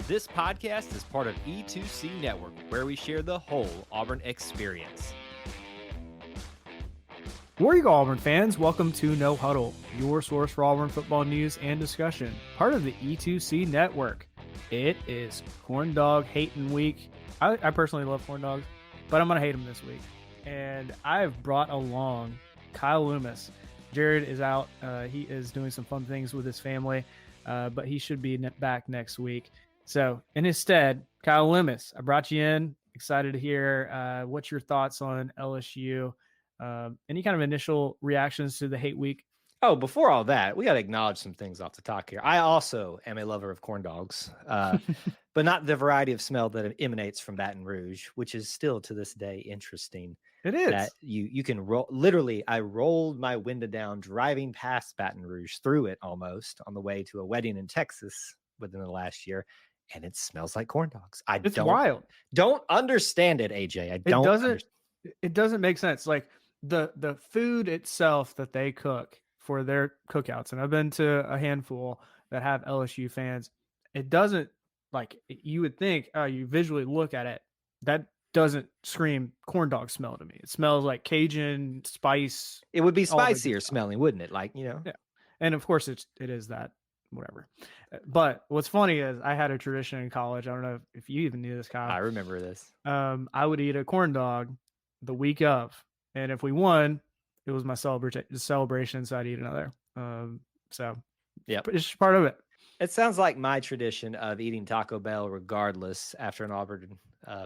This podcast is part of E2C Network, where we share the whole Auburn experience. War Eagle Auburn fans, welcome to No Huddle, your source for Auburn football news and discussion, part of the E2C Network. It is Corn Dog Hating Week. I personally love corn dogs, but I'm going to hate them this week. And I've brought along Kyle Loomis. Jared is out. He is doing some fun things with his family, but he should be back next week. So in his stead, Kyle Loomis, I brought you in. Excited to hear what's your thoughts on LSU. Any kind of initial reactions to the hate week? Oh, before all that, we got to acknowledge some things off the top here. I also am a lover of corn dogs, but not the variety of smell that emanates from Baton Rouge, which is still to this day interesting. It is. That you can roll. Literally, I rolled my window down driving past Baton Rouge, through it almost on the way to a wedding in Texas within the last year, and it smells like corn dogs. It's wild. Don't understand it, AJ. It doesn't make sense. Like the food itself that they cook for their cookouts, and I've been to a handful that have LSU fans. It doesn't, like, you would think, you visually look at it, that doesn't scream corn dog smell to me. It smells like Cajun spice. It would be spicier smelling, wouldn't it? Like, Yeah. And of course it is that, whatever. But what's funny is I had a tradition in college. I don't know if you even knew this, Kyle. I remember this. I would eat a corn dog the week of, and if we won, it was my celebration, so I'd eat another. So yeah, it's just part of it. It sounds like my tradition of eating Taco Bell regardless after an Auburn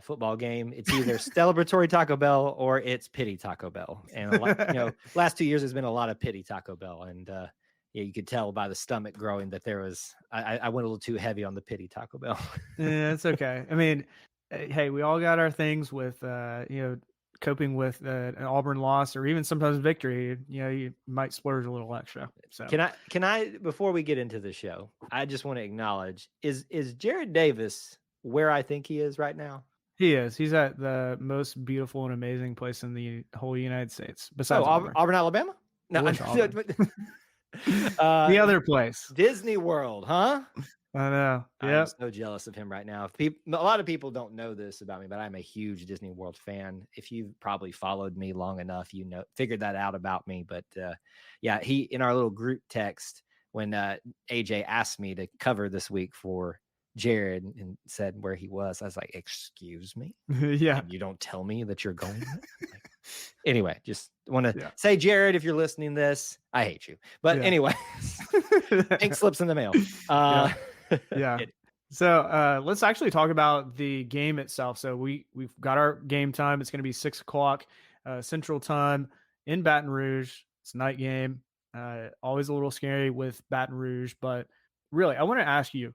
football game. It's either celebratory Taco Bell or it's pity Taco Bell. And last 2 years there's been a lot of pity Taco Bell, and you could tell by the stomach growing that there was. I went a little too heavy on the pity Taco Bell. Yeah, it's okay. I mean, hey, we all got our things with coping with an Auburn loss or even sometimes victory. You might splurge a little extra. So can I before we get into the show, I just want to acknowledge, is Jared Davis where I think he is right now? He is. He's at the most beautiful and amazing place in the whole United States. Besides Auburn, Alabama? No, the other place, Disney World, huh? I know. I'm so jealous of him right now. A lot of people don't know this about me, but I'm a huge Disney World fan. If you've probably followed me long enough, figured that out about me. But he, in our little group text, when AJ asked me to cover this week for Jared and said where he was, I was like, excuse me? Yeah. And you don't tell me that you're going? Anyway, just want to say, Jared, if you're listening to this, I hate you. But anyway, ink slips in the mail. Yeah. So let's actually talk about the game itself. So we've got our game time. It's going to be 6:00 Central Time in Baton Rouge. It's a night game. Always a little scary with Baton Rouge, but really, I want to ask you,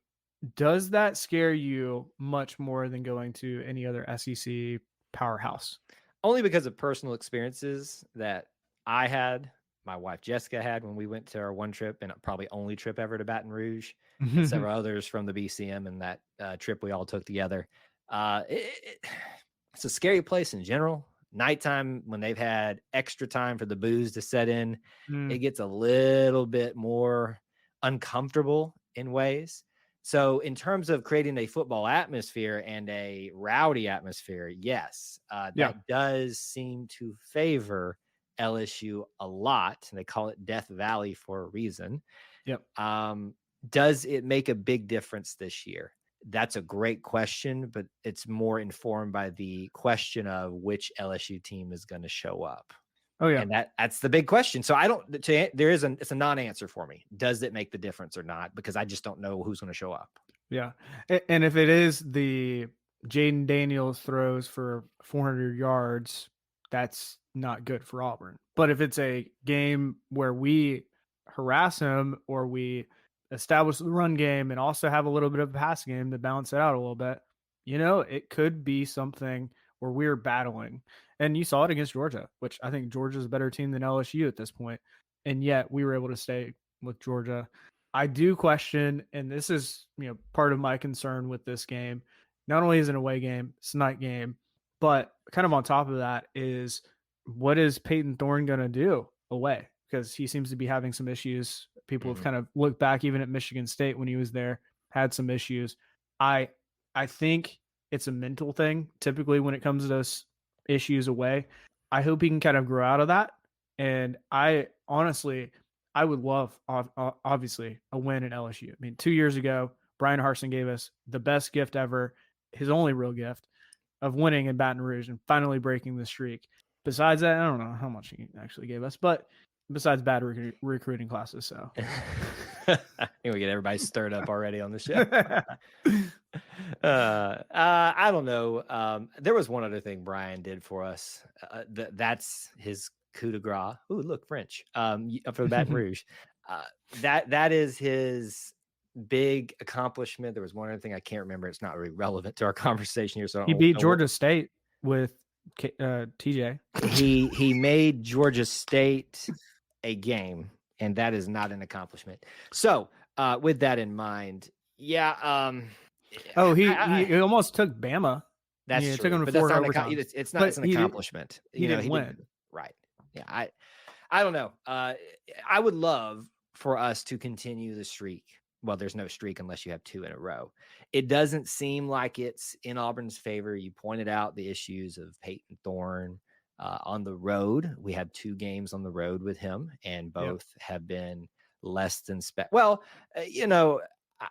does that scare you much more than going to any other SEC powerhouse? Only because of personal experiences that I had, my wife Jessica had when we went to our one trip, and probably only trip ever to Baton Rouge, and several others from the BCM and that trip we all took together. It's a scary place in general. Nighttime, when they've had extra time for the booze to set in, it gets a little bit more uncomfortable in ways. So in terms of creating a football atmosphere and a rowdy atmosphere, yes, that does seem to favor LSU a lot. They call it Death Valley for a reason. Yep. Does it make a big difference this year? That's a great question, but it's more informed by the question of which LSU team is going to show up. Oh yeah. And that's the big question. So it's a non-answer for me. Does it make the difference or not? Because I just don't know who's going to show up. Yeah. And if it is the Jaden Daniels throws for 400 yards, that's not good for Auburn. But if it's a game where we harass him or we establish the run game and also have a little bit of a pass game to balance it out a little bit, it could be something where we're battling. And you saw it against Georgia, which I think Georgia's a better team than LSU at this point. And yet we were able to stay with Georgia. I do question, and this is, part of my concern with this game. Not only is it an away game, it's a night game, but kind of on top of that is, what is Peyton Thorne going to do away? Because he seems to be having some issues. People have kind of looked back even at Michigan State when he was there, had some issues. I I think it's a mental thing. Typically, when it comes to those issues away, I hope he can kind of grow out of that. And I honestly, I would love, obviously, a win at LSU. I mean, 2 years ago, Brian Harsin gave us the best gift ever, his only real gift of winning in Baton Rouge and finally breaking the streak. Besides that, I don't know how much he actually gave us, but besides bad recruiting classes, so we get everybody stirred up already on the show. I don't know. There was one other thing Brian did for us. That's his coup de grace. Ooh, look, French. For Baton Rouge. That is his big accomplishment. There was one other thing I can't remember. It's not really relevant to our conversation here. So he beat Georgia State with TJ. He made Georgia State a game, and that is not an accomplishment. So with that in mind, yeah. He almost took Bama. That's true. Took him to but four that's not, it's not it's an accomplishment. He didn't win. Right. Yeah. I don't know. I would love for us to continue the streak. Well, there's no streak unless you have 2 in a row. It doesn't seem like it's in Auburn's favor. You pointed out the issues of Peyton Thorne on the road. We have 2 games on the road with him, and both have been less than well,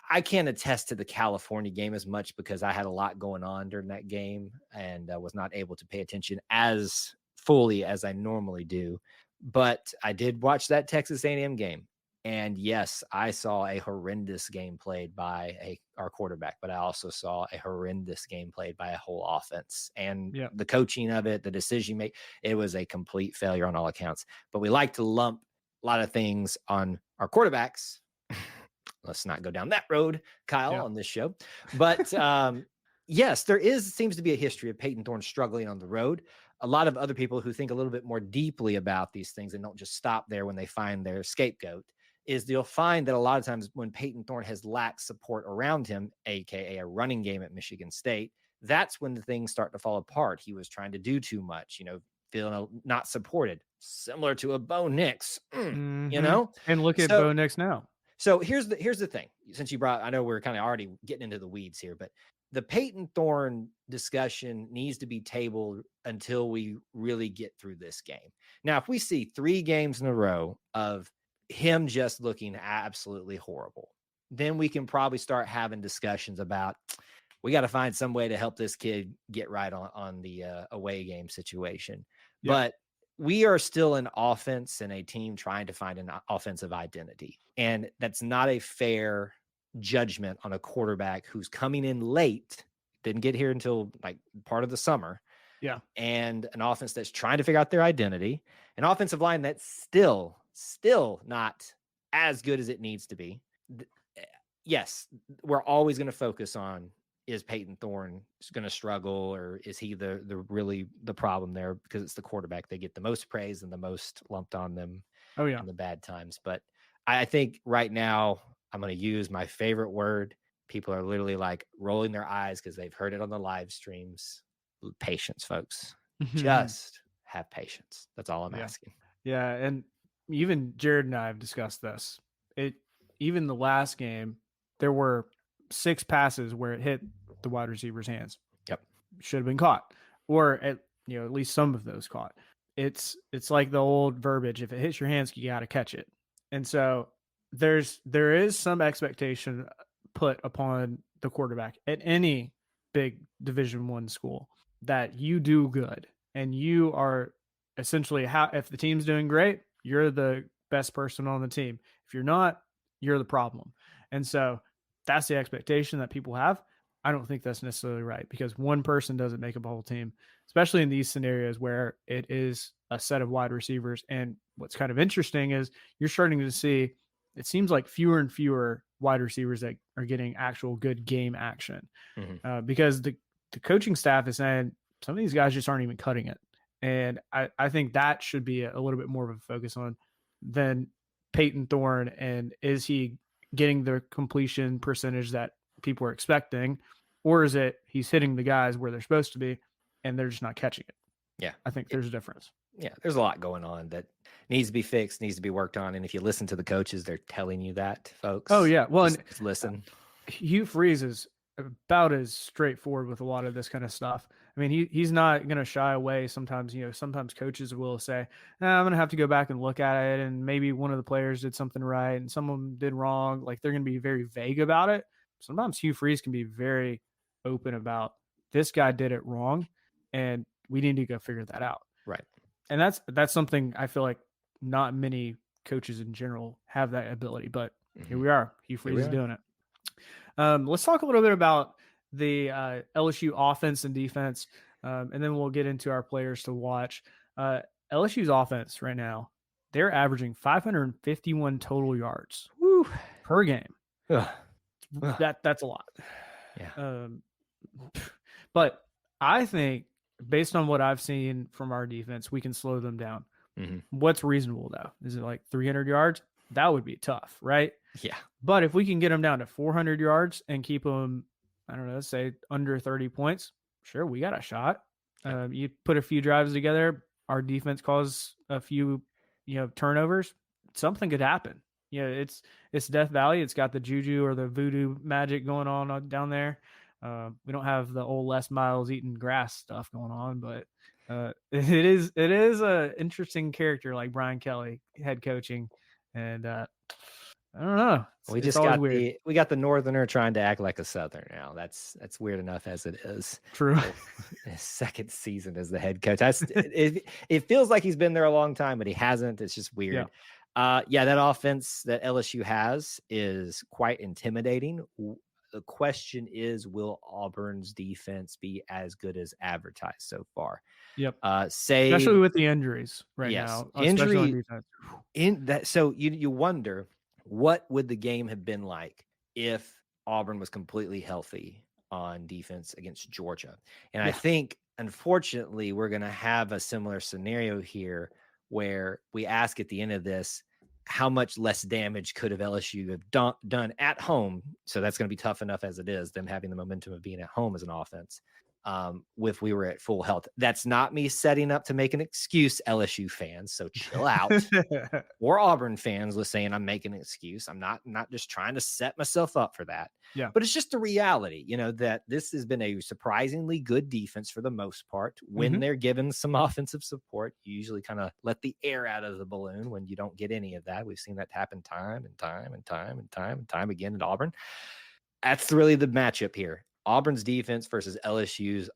I can't attest to the California game as much because I had a lot going on during that game and was not able to pay attention as fully as I normally do. But I did watch that Texas A&M game. And yes, I saw a horrendous game played by our quarterback, but I also saw a horrendous game played by a whole offense. And the coaching of it, the decision you make, it was a complete failure on all accounts. But we like to lump a lot of things on our quarterbacks. Let's not go down that road, Kyle, on this show. But yes, there seems to be a history of Peyton Thorne struggling on the road. A lot of other people who think a little bit more deeply about these things and don't just stop there when they find their scapegoat is you'll find that a lot of times when Peyton Thorne has lacked support around him, aka a running game at Michigan State, that's when the things start to fall apart. He was trying to do too much, feeling not supported, similar to a Bo Nix, And look at Bo Nix now. So here's the thing. Since you I know we're kind of already getting into the weeds here, but the Peyton Thorne discussion needs to be tabled until we really get through this game. Now, if we see 3 games in a row of him just looking absolutely horrible, then we can probably start having discussions about we got to find some way to help this kid get right on the away game situation. Yeah. But we are still an offense and a team trying to find an offensive identity. And that's not a fair judgment on a quarterback who's coming in late, didn't get here until like part of the summer. Yeah. And an offense that's trying to figure out their identity, an offensive line that's still not as good as it needs to be. Yes, we're always going to focus on, is Peyton Thorne going to struggle, or is he the really the problem there? Because it's the quarterback. They get the most praise and the most lumped on them in the bad times. But I think right now I'm going to use my favorite word. People are literally like rolling their eyes because they've heard it on the live streams. Patience, folks. Just have patience. That's all I'm asking. Yeah, and even Jared and I have discussed this. Even the last game, there were 6 passes where it hit the wide receiver's hands. Yep. Should have been caught, or at least some of those caught. It's like the old verbiage: if it hits your hands, you got to catch it. And so there is some expectation put upon the quarterback at any big Division I school that you do good, and you are essentially if the team's doing great, you're the best person on the team. If you're not, you're the problem. And so that's the expectation that people have. I don't think that's necessarily right, because one person doesn't make up a whole team, especially in these scenarios where it is a set of wide receivers. And what's kind of interesting is you're starting to see, it seems like fewer and fewer wide receivers that are getting actual good game action, because the coaching staff is saying some of these guys just aren't even cutting it. And I think that should be a little bit more of a focus on than Peyton Thorne. And is he getting the completion percentage that people are expecting, or is it he's hitting the guys where they're supposed to be and they're just not catching it? Yeah. I think there's a difference. Yeah. There's a lot going on that needs to be fixed, needs to be worked on. And if you listen to the coaches, they're telling you that, folks. Oh yeah. Well, just listen. Hugh Freeze is about as straightforward with a lot of this kind of stuff. I mean, he's not going to shy away. Sometimes, sometimes coaches will say, I'm going to have to go back and look at it. And maybe one of the players did something right and some of them did wrong. Like they're going to be very vague about it. Sometimes Hugh Freeze can be very open about this guy did it wrong and we need to go figure that out. Right. And that's something I feel like not many coaches in general have that ability, but here we are. Hugh Freeze is doing it. Let's talk a little bit about the LSU offense and defense, and then we'll get into our players to watch. LSU's offense right now, they're averaging 551 total yards per game. That's a lot. Yeah. But I think based on what I've seen from our defense, we can slow them down. What's reasonable though? Is it like 300 yards? That would be tough, right? Yeah. But if we can get them down to 400 yards and keep them, I don't know, let's say under 30 points, sure, we got a shot. You put a few drives together, our defense calls a few, turnovers, something could happen. It's Death Valley. It's got the juju or the voodoo magic going on down there. We don't have the old Les Miles eating grass stuff going on, but it is a interesting character like Brian Kelly head coaching, and I don't know. We got the Northerner trying to act like a Southerner now. That's weird enough as it is. True. His second season as the head coach. It feels like he's been there a long time, but he hasn't. It's just weird. That offense that LSU has is quite intimidating. The question is, will Auburn's defense be as good as advertised so far? Yep. Especially with the injuries now. Injury in that. So you wonder, what would the game have been like if Auburn was completely healthy on defense against Georgia? And I think, unfortunately, we're going to have a similar scenario here where we ask at the end of this, how much less damage could have LSU have done at home? So that's going to be tough enough as it is, them having the momentum of being at home as an offense. If we were at full health. That's not me setting up to make an excuse, LSU fans. So chill out. Or Auburn fans was saying I'm making an excuse. I'm not just trying to set myself up for that. Yeah. But it's just the reality, that this has been a surprisingly good defense for the most part. When they're given some offensive support, you usually kind of let the air out of the balloon when you don't get any of that. We've seen that happen time and time again at Auburn. That's really the matchup here. Auburn's defense versus LSU's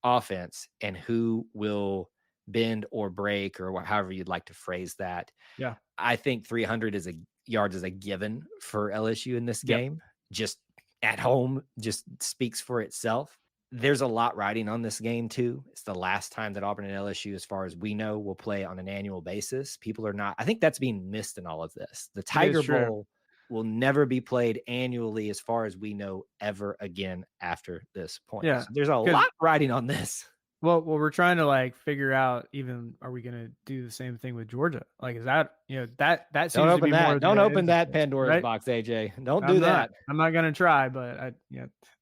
offense, and who will bend or break, or however you'd like to phrase that. Yeah, I think 300 yards is a given for LSU in this game. Just at home, just speaks for itself. There's a lot riding on this game too. It's the last time that Auburn and LSU, as far as we know, will play on an annual basis. People are not. I think that's being missed in all of this. The Tiger Bowl will never be played annually, as far as we know, ever again after this point. Yeah. So there's a lot riding on this. Well, we're trying to figure out, even, are we going to do the same thing with Georgia? Is that, that seems don't open to be that. more Don't open that Pandora's box, AJ. Don't do that. I'm not going to try, but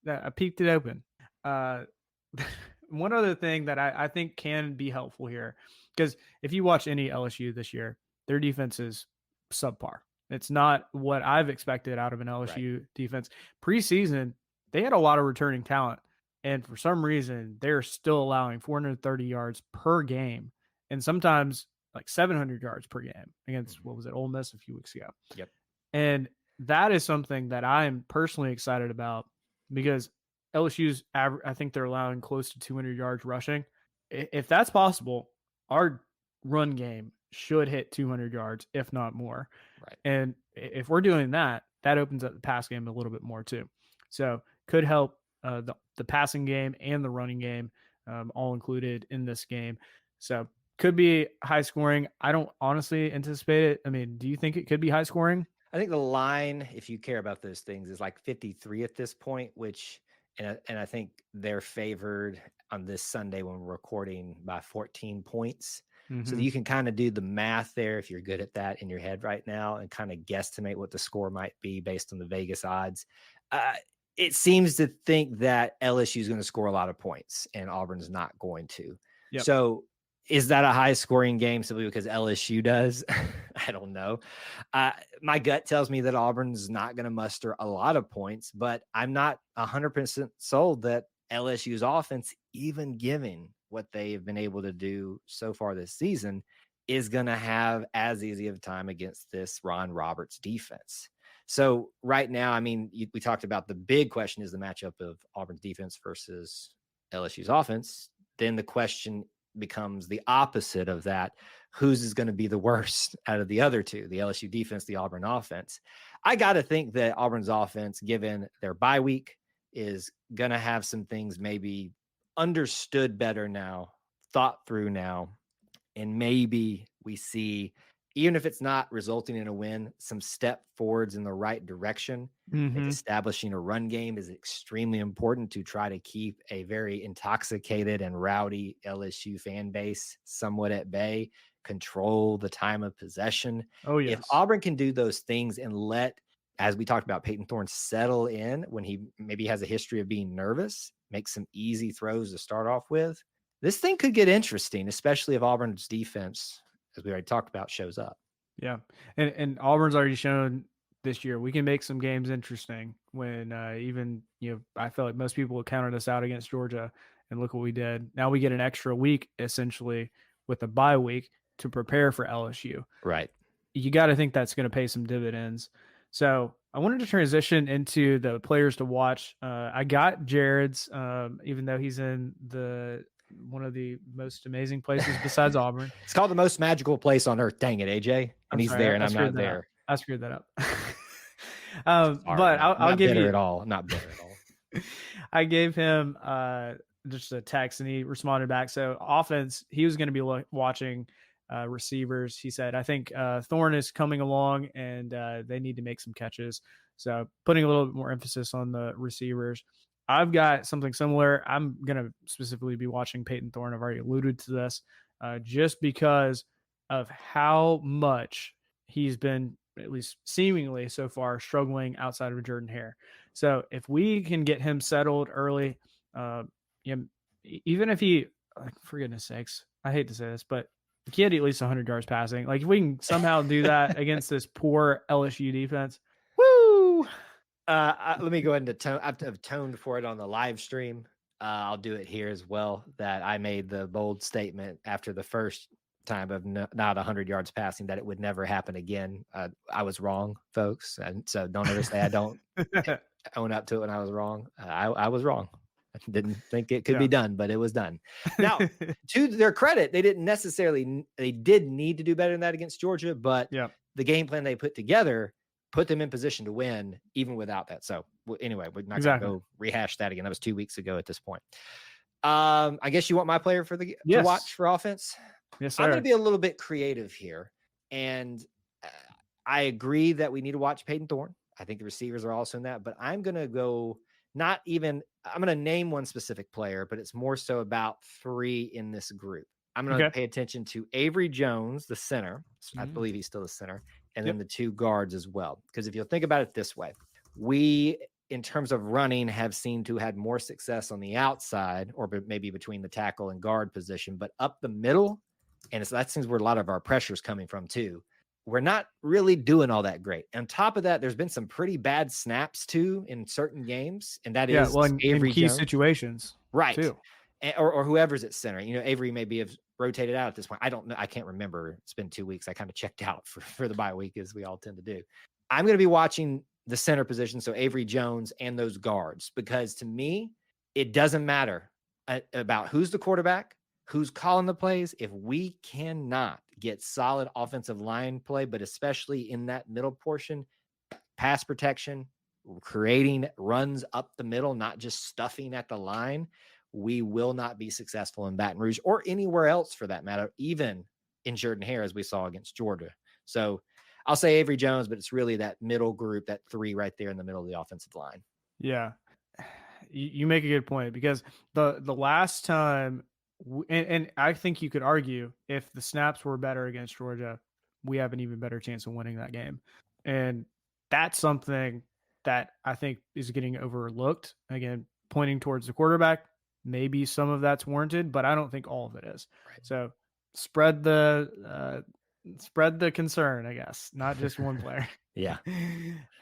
I peeked it open. One other thing that I think can be helpful here, because if you watch any LSU this year, their defense is subpar. It's not what I've expected out of an LSU defense. Preseason, they had a lot of returning talent, and for some reason, they're still allowing 430 yards per game, and sometimes like 700 yards per game against, what was it, Ole Miss a few weeks ago. Yep. And that is something that I'm personally excited about, because LSU's I think they're allowing close to 200 yards rushing. If that's possible, our run game should hit 200 yards, if not more. Right. And if we're doing that, that opens up the pass game a little bit more too. So could help the passing game and the running game, all included in this game. So could be high scoring. I don't honestly anticipate it. I mean, do you think it could be high scoring? I think the line, if you care about those things, is like 53 at this point, which, and I think they're favored on this Sunday when we're recording by 14 points. So you can kind of do the math there, if you're good at that in your head right now, and kind of guesstimate what the score might be based on the Vegas odds. It seems to think that LSU is going to score a lot of points and Auburn's not going to. Yep. So Is that a high scoring game simply because LSU does? I don't know. My gut tells me that Auburn's not going to muster a lot of points, but I'm not 100% sold that LSU's offense, even given what they've been able to do so far this season, is going to have as easy of a time against this Ron Roberts defense. So right now, I mean, we talked about the big question is the matchup of Auburn's defense versus LSU's offense. Then the question becomes the opposite of that. Whose is going to be the worst out of the other two, the LSU defense, the Auburn offense? I got to think that Auburn's offense, given their bye week, is going to have some things maybe understood better now, thought through now, and maybe we see, even if it's not resulting in a win, some step forwards in the right direction. Mm-hmm. Establishing a run game is extremely important to try to keep a very intoxicated and rowdy LSU fan base somewhat at bay, control the time of possession. Oh, yes. If Auburn can do those things and let, as we talked about, Peyton Thorne settle in when he maybe has a history of being nervous, make some easy throws to start off with, this thing could get interesting, especially if Auburn's defense, as we already talked about, shows up. Yeah. And Auburn's already shown this year we can make some games interesting when even, I feel like most people counted us out against Georgia, and look what we did. Now we get an extra week, essentially, with a bye week to prepare for LSU. Right. You got to think that's going to pay some dividends. So I wanted to transition into the players to watch. I got Jared's, even though he's in one of the most amazing places besides Auburn. It's called the most magical place on earth. Dang it, AJ. And he's there, and I'm not there. I screwed that up. But I'll give you at all. I'm not bitter at all. I gave him just a text, and he responded back. So offense, he was going to be watching receivers. He said, I think Thorne is coming along, and they need to make some catches. So putting a little bit more emphasis on the receivers. I've got something similar. I'm going to specifically be watching Peyton Thorne. I've already alluded to this just because of how much he's been, at least seemingly so far, struggling outside of Jordan Hare. So if we can get him settled early, even if he, for goodness sakes, I hate to say this, but he had at least 100 yards passing. Like if we can somehow do that against this poor LSU defense, woo! Let me go ahead and tone. I've toned for it on the live stream. I'll do it here as well. That I made the bold statement after the first time of not 100 yards passing that it would never happen again. I was wrong, folks, and so don't ever say I don't own up to it when I was wrong. I was wrong. I didn't think it could be done, but it was done. Now, to their credit, they did need to do better than that against Georgia, but the game plan they put together put them in position to win even without that. So anyway, we're not going to go rehash that again. That was 2 weeks ago at this point. I guess you want my player to watch for offense? Yes, sir. I'm going to be a little bit creative here. And I agree that we need to watch Peyton Thorne. I think the receivers are also in that, but I'm going to go I'm going to name one specific player, but it's more so about three in this group. I'm going to pay attention to Avery Jones, the center. I believe he's still the center. And then the two guards as well. Because if you'll think about it this way, we, in terms of running, have seemed to have more success on the outside or maybe between the tackle and guard position, but up the middle, and that seems where a lot of our pressure is coming from too. We're not really doing all that great. On top of that, there's been some pretty bad snaps too in certain games, and that is Avery in key situations, right? Too. Or whoever's at center. Avery maybe have rotated out at this point. I don't know. I can't remember. It's been 2 weeks. I kind of checked out for the bye week, as we all tend to do. I'm going to be watching the center position, so Avery Jones and those guards, because to me, it doesn't matter about who's the quarterback, who's calling the plays. If we cannot get solid offensive line play, but especially in that middle portion, pass protection, creating runs up the middle, not just stuffing at the line, we will not be successful in Baton Rouge or anywhere else for that matter, even in Jordan Hare, as we saw against Georgia. So I'll say Avery Jones, but it's really that middle group, that three right there in the middle of the offensive line. Yeah. You make a good point, because the last time, and I think you could argue if the snaps were better against Georgia, we have an even better chance of winning that game. And that's something that I think is getting overlooked. Again, pointing towards the quarterback, maybe some of that's warranted, but I don't think all of it is. Right. So spread the concern, I guess, not just one player. Yeah.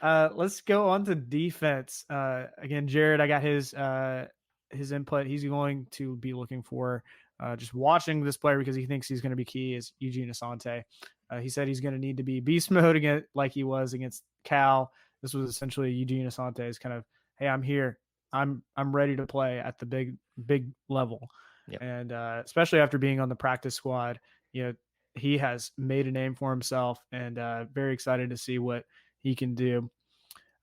Let's go on to defense. Again, Jared, I got his input. He's going to be looking for just watching this player because he thinks he's going to be key is Eugene Asante. He said he's going to need to be beast mode again, like he was against Cal. This was essentially Eugene Asante's kind of, hey, I'm here. I'm ready to play at the big level. Yep. And especially after being on the practice squad, he has made a name for himself, and very excited to see what he can do.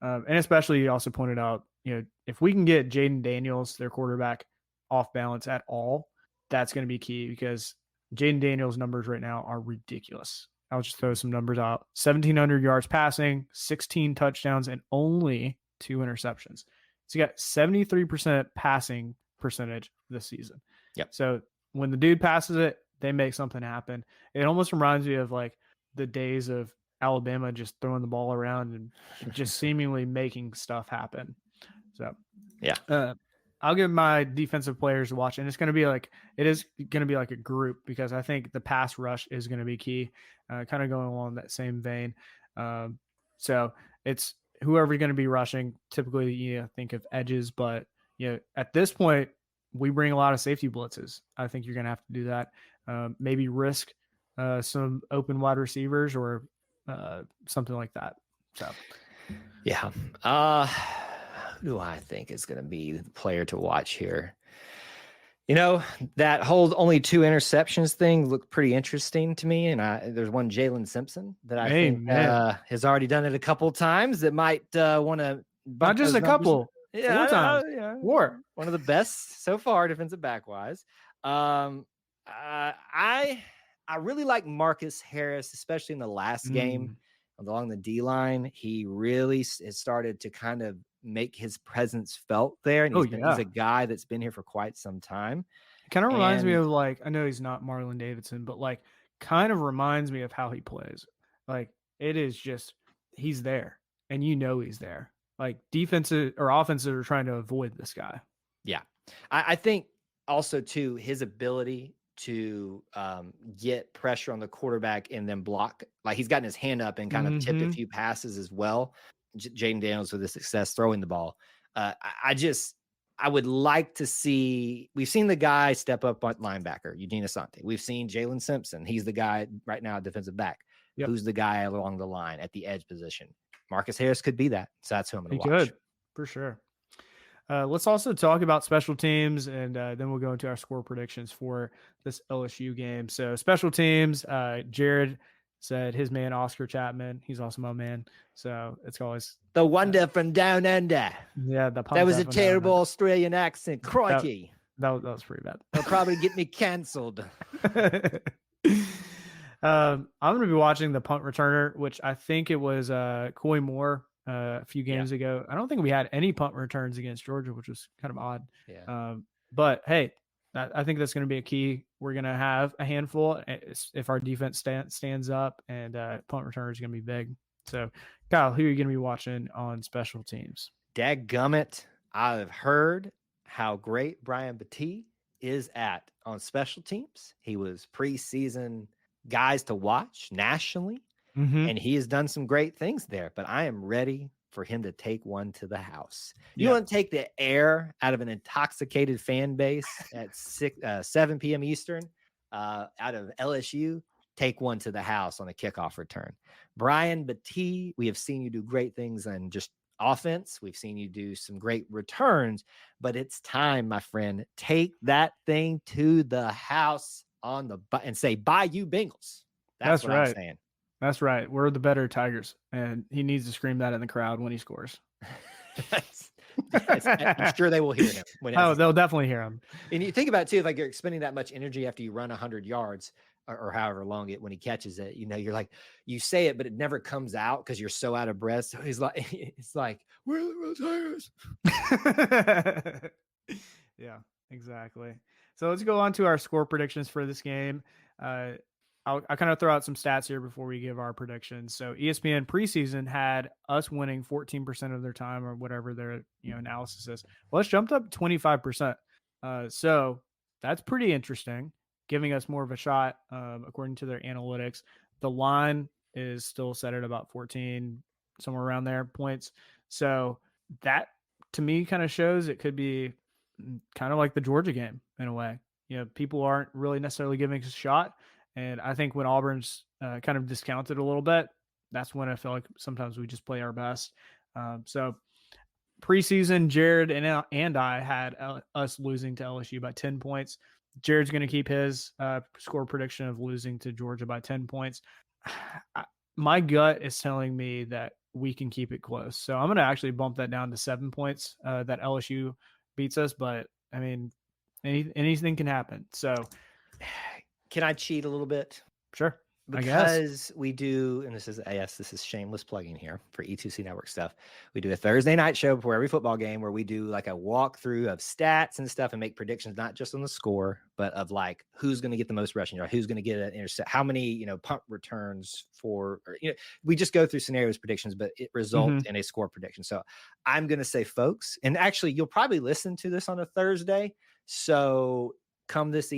And especially, he also pointed out, if we can get Jaden Daniels, their quarterback, off balance at all, that's going to be key because Jaden Daniels' numbers right now are ridiculous. I'll just throw some numbers out. 1,700 yards passing, 16 touchdowns, and only 2 interceptions. So you got 73% passing percentage this season. Yep. So when the dude passes it, they make something happen. It almost reminds me of like the days of Alabama just throwing the ball around and just seemingly making stuff happen. So, yeah. I'll give my defensive players to watch, and it is going to be like a group because I think the pass rush is going to be key, kind of going along that same vein. So it's whoever you're going to be rushing. Typically, you think of edges, but at this point, we bring a lot of safety blitzes. I think you're going to have to do that. Maybe risk some open wide receivers or something like that. So, yeah. Who do I think is going to be the player to watch here? That whole only 2 interceptions thing looked pretty interesting to me. And there's one Jalen Simpson that I think has already done it a couple times that might want to. Not just a couple. 4 times. Yeah. 4. One of the best so far, defensive back wise. I really like Marcus Harris, especially in the last game along the D line. He really has started to kind of make his presence felt there. And he's a guy that's been here for quite some time. It kind of reminds me of like, I know he's not Marlon Davidson, but like kind of reminds me of how he plays. Like it is just, he's there and he's there. Like defenses or offenses are trying to avoid this guy. Yeah. I think also too, his ability to get pressure on the quarterback and then block, like he's gotten his hand up and kind of tipped a few passes as well. Jaden Daniels with the success throwing the ball. I would like to see, we've seen the guy step up on linebacker, Eugene Asante. We've seen Jalen Simpson. He's the guy right now, defensive back. Yep. Who's the guy along the line at the edge position? Marcus Harris could be that. So that's who I'm going to watch. Good, for sure. Let's also talk about special teams, and then we'll go into our score predictions for this LSU game. So special teams, Jared said his man, Oscar Chapman. He's also my man. So it's always the wonder from down under. Yeah. That was a terrible Australian accent. Crikey. That was pretty bad. They'll probably get me canceled. I'm going to be watching the punt returner, which I think it was Coy Moore a few games ago. I don't think we had any punt returns against Georgia, which was kind of odd. Yeah. But hey, I think that's going to be a key. We're going to have a handful if our defense stands up, and punt return is going to be big. So, Kyle, who are you going to be watching on special teams? Dadgummit, I've heard how great Brian Battie is on special teams. He was preseason guys to watch nationally, and he has done some great things there. But I am ready for him to take one to the house. You want to take the air out of an intoxicated fan base at 7 p.m. Eastern out of LSU, take one to the house on a kickoff return. Brian Battie, we have seen you do great things on just offense. We've seen you do some great returns, but it's time, my friend, take that thing to the house and say, bye, you Bengals. That's what right. I'm saying. That's right. We're the better Tigers, and he needs to scream that in the crowd when he scores. I'm sure they will hear him. They'll definitely hear him. And you think about it too, like you're expending that much energy after you run 100 yards or however long when he catches it, you're like, you say it, but it never comes out because you're so out of breath. So it's like, we're the Tigers. Yeah, exactly. So let's go on to our score predictions for this game. I'll kind of throw out some stats here before we give our predictions. So ESPN preseason had us winning 14% of their time or whatever their analysis is. Well, it's jumped up 25%. So that's pretty interesting. giving us more of a shot, according to their analytics. The line is still set at about 14, somewhere around there, points. So that, to me, kind of shows it could be kind of like the Georgia game in a way. People aren't really necessarily giving us a shot. And I think when Auburn's kind of discounted a little bit, that's when I feel like sometimes we just play our best. So preseason, Jared and I had us losing to LSU by 10 points. Jared's going to keep his score prediction of losing to Georgia by 10 points. My gut is telling me that we can keep it close. So I'm going to actually bump that down to 7 points that LSU beats us. But, I mean, anything can happen. So can I cheat a little bit? Sure. Because we do, and this is shameless plugging here for E2C Network stuff. We do a Thursday night show before every football game where we do like a walkthrough of stats and stuff and make predictions, not just on the score, but of like who's going to get the most rushing yard, who's going to get an intercept, how many, punt returns we just go through scenarios predictions, but it results in a score prediction. So I'm going to say, folks, and actually you'll probably listen to this on a Thursday. So come that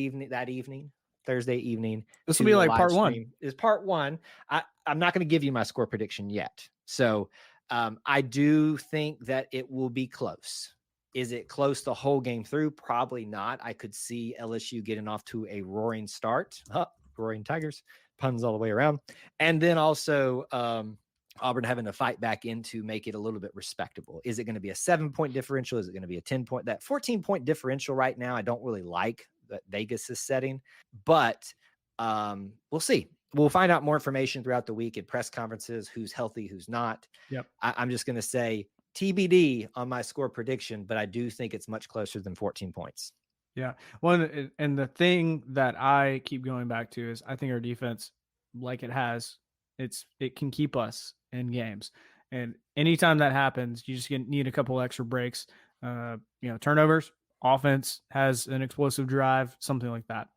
evening, Thursday evening. This will be like part one. Is part one. I'm not going to give you my score prediction yet. So I do think that it will be close. Is it close the whole game through? Probably not. I could see LSU getting off to a roaring start. Roaring Tigers, puns all the way around. And then also Auburn having to fight back in to make it a little bit respectable. Is it going to be a 7-point differential? Is it going to be a 10-point? That 14-point differential right now, I don't really like that Vegas is setting, but we'll see. We'll find out more information throughout the week at press conferences, who's healthy, who's not. Yep. I'm just going to say TBD on my score prediction, but I do think it's much closer than 14 points. Yeah. Well, and the thing that I keep going back to is I think our defense, like it can keep us in games. And anytime that happens, you just need a couple extra breaks, turnovers. Offense has an explosive drive, something like that.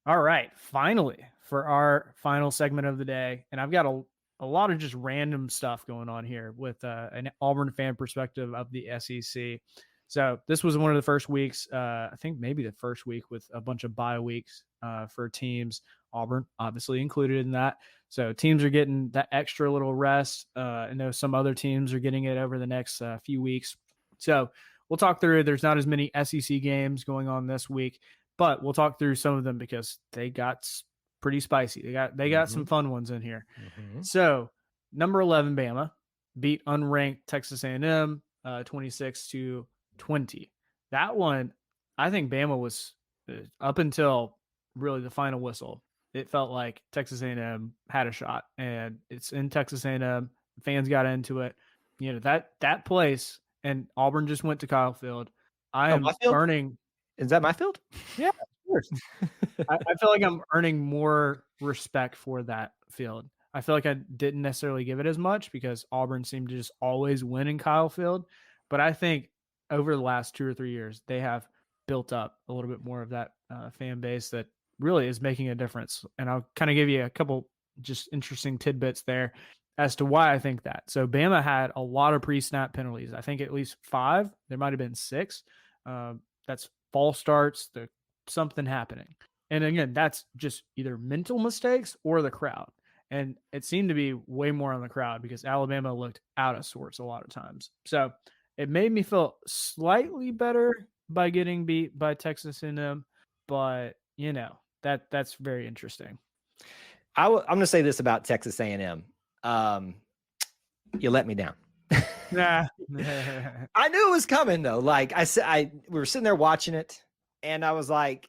All right, finally, for our final segment of the day, and I've got a lot of just random stuff going on here with an Auburn fan perspective of the SEC. So this was one of the first weeks, I think maybe the first week with a bunch of bye weeks for teams, Auburn obviously included in that. So teams are getting that extra little rest. I know some other teams are getting it over the next few weeks. So we'll talk through. There's not as many SEC games going on this week, but we'll talk through some of them because they got pretty spicy. They got some fun ones in here. So number 11 Bama beat unranked Texas A&M 26-20. That one, I think Bama was up until really the final whistle. It felt like Texas A&M had a shot, and it's in Texas A&M. Fans got into it. That place. And Auburn just went to Kyle Field. I am earning. Is that my field? Yeah, of course. I feel like I'm earning more respect for that field. I feel like I didn't necessarily give it as much because Auburn seemed to just always win in Kyle Field. But I think over the last 2 or 3 years, they have built up a little bit more of that fan base that really is making a difference. And I'll kind of give you a couple just interesting tidbits there as to why I think that. So Bama had a lot of pre-snap penalties. I think at least 5. There might have been 6. That's false starts, something happening. And again, that's just either mental mistakes or the crowd. And it seemed to be way more on the crowd because Alabama looked out of sorts a lot of times. So it made me feel slightly better by getting beat by Texas A&M, but that's very interesting. I'm going to say this about Texas A&M. You let me down. Nah. I knew it was coming though. Like I said, we were sitting there watching it, and I was like,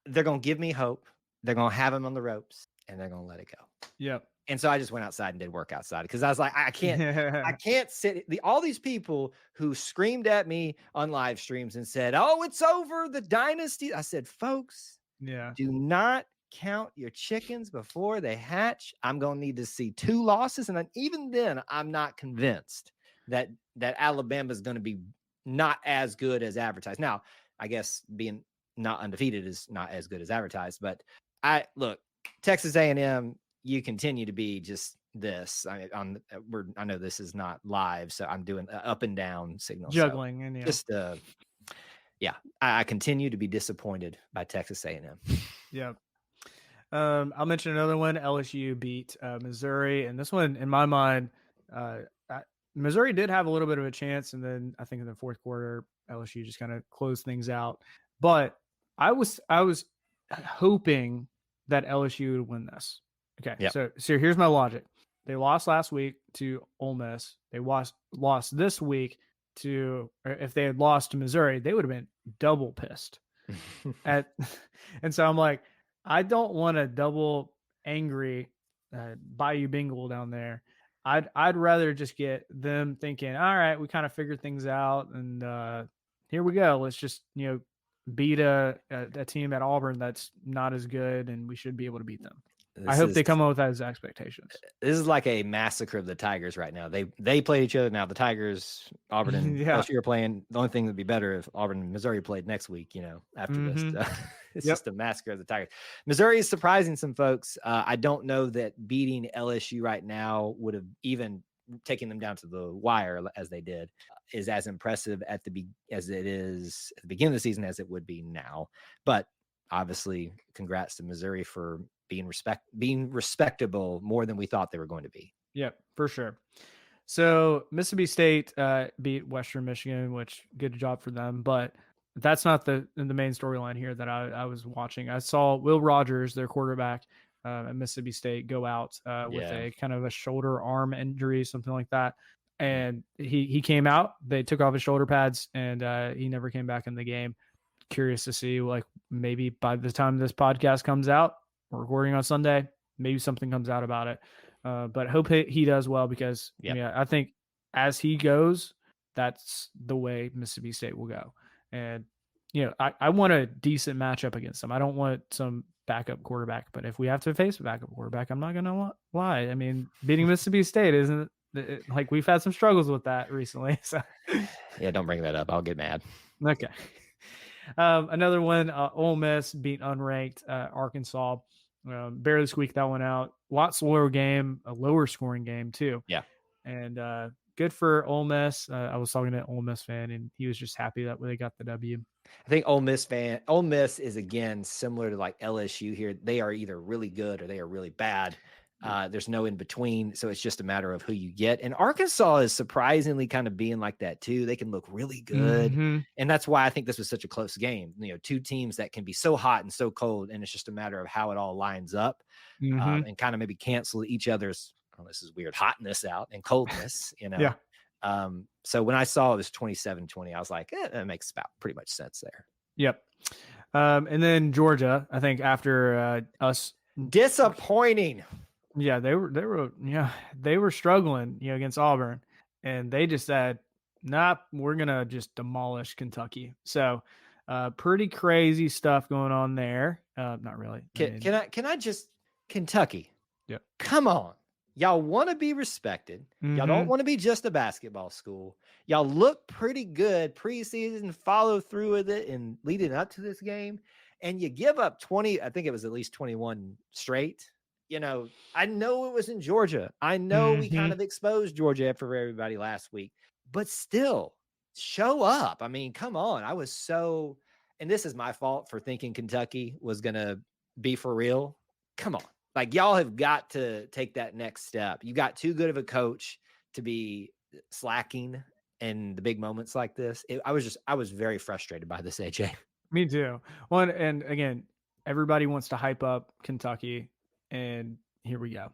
they're going to give me hope. They're going to have him on the ropes, and they're going to let it go. Yep. And so I just went outside and did work outside because I was like, I can't sit. All these people who screamed at me on live streams and said, "Oh, it's over, the dynasty." I said, folks, do not count your chickens before they hatch. I'm going to need to see 2 losses. And then even then, I'm not convinced that Alabama is going to be not as good as advertised. Now, I guess being not undefeated is not as good as advertised, but Texas A&M, you continue to be just this. I know this is not live, so I'm doing up and down signals. Juggling. So just Yeah, I continue to be disappointed by Texas A&M. Yeah. I'll mention another one. LSU beat Missouri, and this one, in my mind, Missouri did have a little bit of a chance, and then I think in the fourth quarter, LSU just kind of closed things out. But I was hoping that LSU would win this. Okay, Yep. so here's my logic. They lost last week to Ole Miss. They lost this week to, or if they had lost to Missouri, they would have been double pissed. And so I'm like, I don't want a double angry Bayou Bengal down there. I'd rather just get them thinking, all right, we kind of figured things out, and here we go. Let's just beat a team at Auburn that's not as good, and we should be able to beat them. I hope they come up with those expectations. This is like a massacre of the Tigers right now. They play each other now. The Tigers, Auburn, and LSU are playing. The only thing that'd be better if Auburn and Missouri played next week. After this, it's just a massacre of the Tigers. Missouri is surprising some folks. I don't know that beating LSU right now would have even taking them down to the wire as they did is as impressive as it is at the beginning of the season as it would be now. But obviously, congrats to Missouri for being respectable more than we thought they were going to be. Yeah, for sure. So Mississippi State beat Western Michigan, which good job for them. But that's not the main storyline here that I was watching. I saw Will Rogers, their quarterback at Mississippi State, go out with a kind of a shoulder arm injury, something like that. And he came out. They took off his shoulder pads, and he never came back in the game. Curious to see, like, maybe by the time this podcast comes out, we're recording on Sunday, maybe something comes out about it. But hope he does well, because I think as he goes, that's the way Mississippi State will go. And, I want a decent matchup against them. I don't want some backup quarterback, but if we have to face a backup quarterback, I'm not going to lie. I mean, beating Mississippi State isn't like, we've had some struggles with that recently. So yeah, don't bring that up. I'll get mad. Okay. Another one, Ole Miss beat unranked Arkansas. Barely squeaked that one out. Lot slower game, a lower scoring game too. Yeah. And good for Ole Miss. I was talking to an Ole Miss fan, and he was just happy that they got the W. I think Ole Miss is, again, similar to like LSU here. They are either really good or they are really bad. There's no in between. So it's just a matter of who you get. And Arkansas is surprisingly kind of being like that too. They can look really good. Mm-hmm. And that's why I think this was such a close game. Two teams that can be so hot and so cold. And it's just a matter of how it all lines up and kind of maybe cancel each other's, this is weird, hotness out and coldness, Yeah. So when I saw it was 27-20, I was like, that makes about pretty much sense there. Yep. And then Georgia, I think after us. Disappointing. Yeah, they were struggling, against Auburn, and they just said, "Nah, we're gonna just demolish Kentucky." So, pretty crazy stuff going on there. Not really. Can I just Kentucky? Yeah. Come on, y'all want to be respected. Y'all don't want to be just a basketball school. Y'all look pretty good preseason. Follow through with it and leading up to this game, and you give up 20. I think it was at least 21 straight. I know it was in Georgia. I know we kind of exposed Georgia for everybody last week, but still show up. I mean, come on. I was so, and this is my fault for thinking Kentucky was going to be for real. Come on. Like, y'all have got to take that next step. You got too good of a coach to be slacking in the big moments like this. I was very frustrated by this, AJ. Me too. Well, and again, everybody wants to hype up Kentucky. And here we go.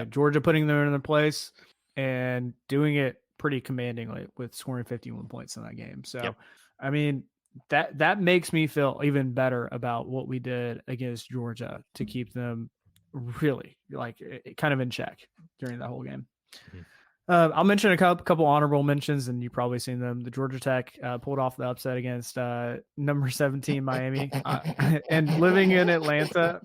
Georgia putting them in their place and doing it pretty commandingly with scoring 51 points in that game. So, I mean, that makes me feel even better about what we did against Georgia to keep them really kind of in check during that whole game. I'll mention a couple honorable mentions, and you've probably seen them. The Georgia Tech pulled off the upset against number 17 Miami, and living in Atlanta,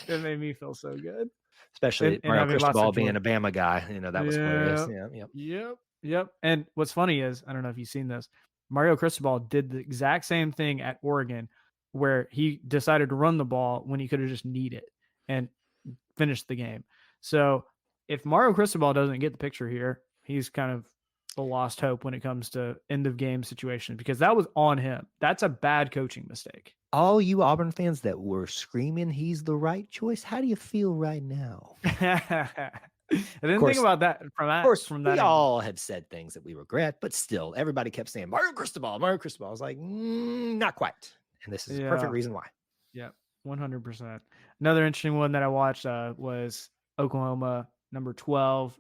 it made me feel so good. Especially Mario Cristobal being a Bama guy, that was hilarious. Yep. And what's funny is, I don't know if you've seen this, Mario Cristobal did the exact same thing at Oregon, where he decided to run the ball when he could have just kneed it and finished the game. So if Mario Cristobal doesn't get the picture here, he's kind of the lost hope when it comes to end of game situations, because that was on him. That's a bad coaching mistake. All you Auburn fans that were screaming he's the right choice, how do you feel right now? I didn't think about that from that. Of course, from we that all have said things that we regret, but still, everybody kept saying Mario Cristobal, Mario Cristobal. I was like, not quite. And this is a perfect reason why. Yeah, 100%. Another interesting one that I watched was Oklahoma, number 12,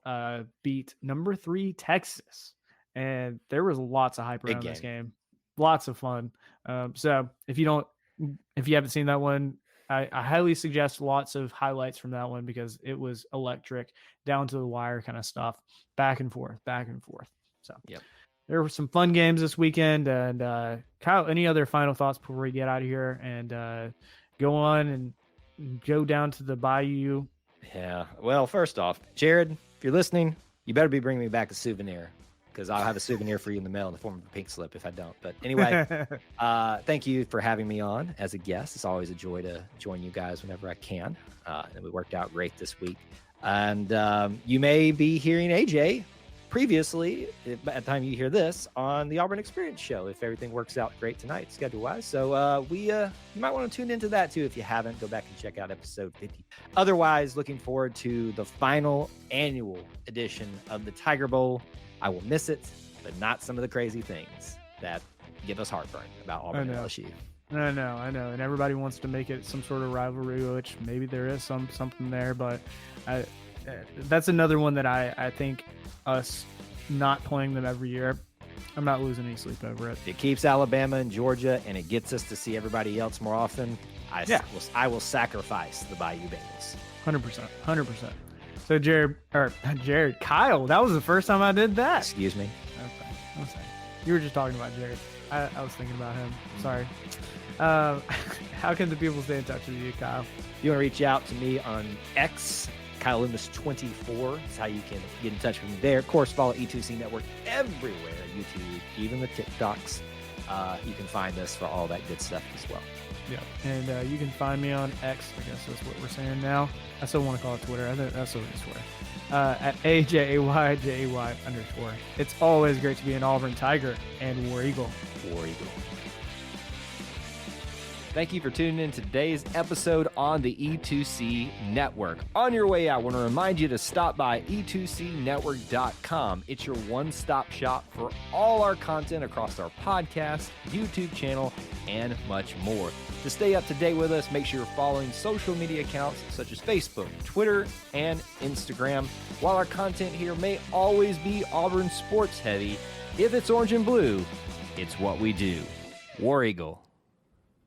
beat number 3 Texas. And there was lots of hype around this game. Lots of fun. So if you haven't seen that one, I highly suggest lots of highlights from that one, because it was electric, down to the wire kind of stuff, back and forth. So there were some fun games this weekend. And Kyle, any other final thoughts before we get out of here and go on and go down to the Bayou? Yeah. Well, first off, Jared, if you're listening, you better be bringing me back a souvenir, because I'll have a souvenir for you in the mail in the form of a pink slip if I don't. But anyway, thank you for having me on as a guest. It's always a joy to join you guys whenever I can. And we worked out great this week. And you may be hearing AJ previously, at the time you hear this, on the Auburn Experience show, if everything works out great tonight, schedule-wise. So you might want to tune into that, too. If you haven't, go back and check out episode 50. Otherwise, looking forward to the final annual edition of the Tiger Bowl. I will miss it, but not some of the crazy things that give us heartburn about Auburn and LSU. I know. And everybody wants to make it some sort of rivalry, which maybe there is something there. But that's another one that I think us not playing them every year, I'm not losing any sleep over it. It keeps Alabama and Georgia, and it gets us to see everybody else more often. I will sacrifice the Bayou Bengals. 100%. So Kyle, that was the first time I did that. Excuse me. Okay. You were just talking about Jared. I was thinking about him. Sorry. How can the people stay in touch with you, Kyle? If you want to reach out to me on X, Kyle Loomis24. That's how you can get in touch with me there. Of course, follow E2C Network everywhere, YouTube, even the TikToks. You can find us for all that good stuff as well. Yeah, and you can find me on X. I guess that's what we're saying now. I still want to call it Twitter. I think that's what I swear. At AJAYJAY_. It's always great to be an Auburn Tiger and War Eagle. War Eagle. Thank you for tuning in to today's episode on the E2C Network. On your way out, I want to remind you to stop by e2cnetwork.com. It's your one-stop shop for all our content across our podcast, YouTube channel, and much more. To stay up to date with us, make sure you're following social media accounts such as Facebook, Twitter, and Instagram. While our content here may always be Auburn sports heavy, if it's orange and blue, it's what we do. War Eagle.